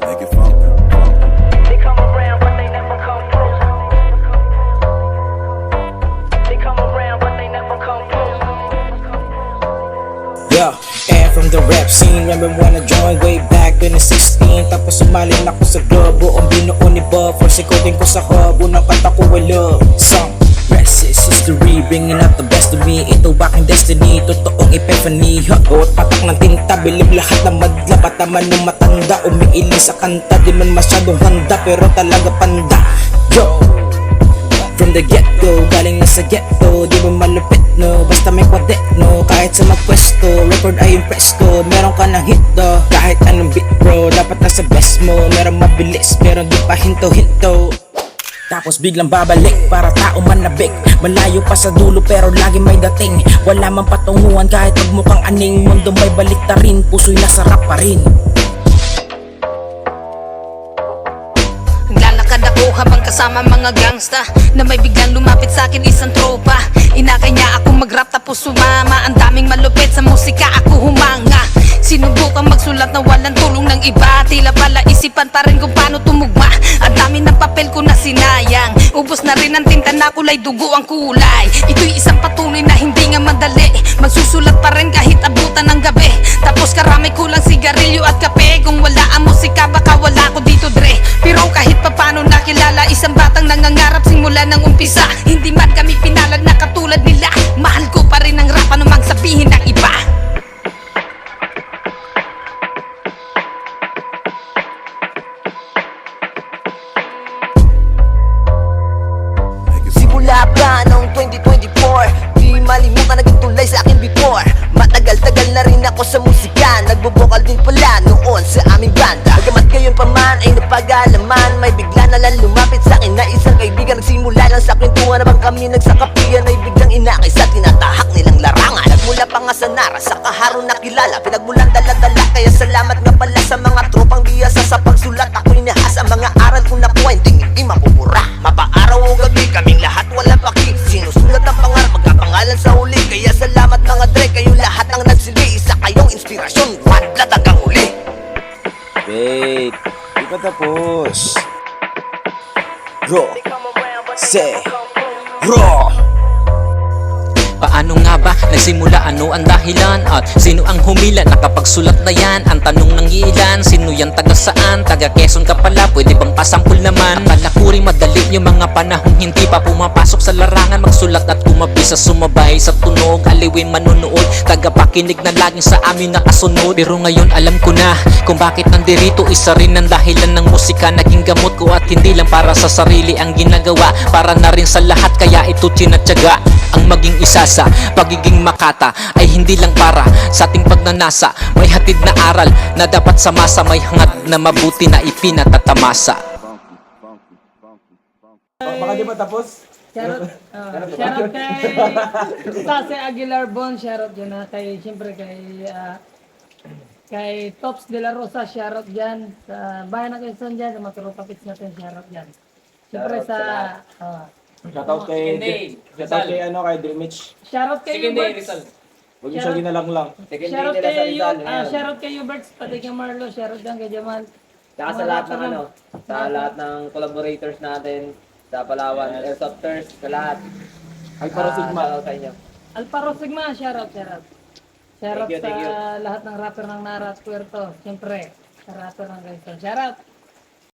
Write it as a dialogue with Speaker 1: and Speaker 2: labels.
Speaker 1: Make it funky.
Speaker 2: They come around, but they never come through. They come around, but they never come through.
Speaker 3: Yeah, and from the rap scene, remember when I joined way back 2016. Tapos sumalin ako sa globo, ang binuo ni Bob. For sikotin ko sa hub, unang kanta ko ay love song. Resist history, bringing out the best of me. Ito aking destiny, totoong epiphany. Bawat patak ng tinta, bilib lahat na madla. Pataman ng matanda, umiili sa kanta. Di man masyadong handa, pero talaga panda. Yo! From the get-go, galing na sa ghetto. Di mo malupit no, basta may kwaderno. Kahit sa magpwesto, record ay yung presto. Meron ka ng hit do, kahit anong beat bro. Dapat nasa best mo, meron mabilis, meron di pa hinto-hinto. Tapos biglang babalik para tao manabik. Malayo pa sa dulo pero lagi may dating. Wala man patunguhan kahit magmukhang aning. Mundo may baliktarin, puso'y nasarap pa rin.
Speaker 4: Naglalakad ako habang kasama mga gangsta na may biglang lumapit sa akin isang tropa. Inakay niya ako mag-rap tapos sumama. Ang daming malupit sa musika ako humanga. Sinubukan magsulat na walang tulong ng iba. Tila pala isipan pa rin kung paano tumugma. Ang dami ng papel ko na sinayang. Ubos na rin ang tinta na kulay, dugo ang kulay. Ito'y isang patuloy na hindi nga madali. Magsusulat pa rin kahit abutan ng gabi. Tapos karami kulang sigarilyo at kape. Kung wala ang musika baka wala ko dito dre. Pero kahit papano nakilala isang batang nangangarap simula ng umpisa. Hindi man kami pinalad na katulad nila. Mahal ko pa rin ang rap ano mang sabihin ng iba.
Speaker 5: Simula pa noong 2024, di malimutan naging tulay sa akin before. Matagal-tagal na rin ako sa musika, nagbubokal din pala noon sa aming banda. Bagamat gayon pa man ay napag-alaman, may bigla na lang lumapit sa akin na isang kaibigan. Nagsimula lang sa kwentuhan habang kami nagsakapian, ay biglang inakay sa tinatahak nilang larangan. Nagmula pa nga sa Nara, sa Kaharon nakilala, pinagmulan dala-dala. Kaya salamat nga pala sa mga tropang biyasa sa pagsulat. Ako'y nahas ang mga aral ko na kuha, hindi mapupura. Mapaaraw o gabi, kaming lahat walang paki. Sinusulat ang pangarap, magkapangalan sa huli. Kaya salamat mga Dre, kayo lahat ang nagsilbi. Isa kayong inspirasyon, one blood hanggang huli.
Speaker 3: Wait, di pa tapos. Bro,
Speaker 2: They come around, but they
Speaker 3: say,
Speaker 2: never come through.
Speaker 3: bro.
Speaker 6: Paano nga ba nagsimula, ano ang dahilan? At sino ang humila, nakapagsulat na yan? Ang tanong ng ilan, sino yan, taga saan? Taga Quezon ka pala, pwede bang pasampul naman? Akala ko rin madali yung mga panahong hindi pa pumapasok sa larangan. Magsulat at kumabisa, sumabay sa tunog, aliwin manunood, tagapakinig na laging sa amin nakasunod. Pero ngayon alam ko na kung bakit nandirito. Isa rin ang dahilan ng musika, naging gamot ko. At hindi lang para sa sarili ang ginagawa, para na rin sa lahat, kaya ito tinatyaga. Ang maging isa sa pagiging makata ay hindi lang para sa ating pagnanasa. May hatid na aral na dapat sa masa, may hangad na mabuti na ipinatatamasa.
Speaker 3: Baka di pa tapos?
Speaker 7: Shoutout kay Sase Aguilar Bon, shoutout dyan na kay, siyempre kay Tops de la Rosa, shoutout dyan sa bayan ng Quezon dyan, sa mga turupapits natin, shoutout dyan. Siyempre sa,
Speaker 3: Shoutout kay ano, kay Dreamich.
Speaker 7: shoutout kay Huberts,
Speaker 3: Huwag niyo siya ginalang lang.
Speaker 7: shoutout kay Huberts, pati kay Marlo, shoutout dyan kay Jamal.
Speaker 8: Tsaka sa lahat ng ano, sa lahat ng collaborators natin sa Palawan, Airsofters, sa lahat.
Speaker 3: Alparo Sigma.
Speaker 8: Shoutout sa inyo.
Speaker 7: Alparo Sigma, shoutout. Shoutout
Speaker 8: Thank you,
Speaker 7: sa
Speaker 8: thank you.
Speaker 7: lahat ng rapper ng Nara at Puerto, siyempre, sa rapper ng Quezon, shoutout.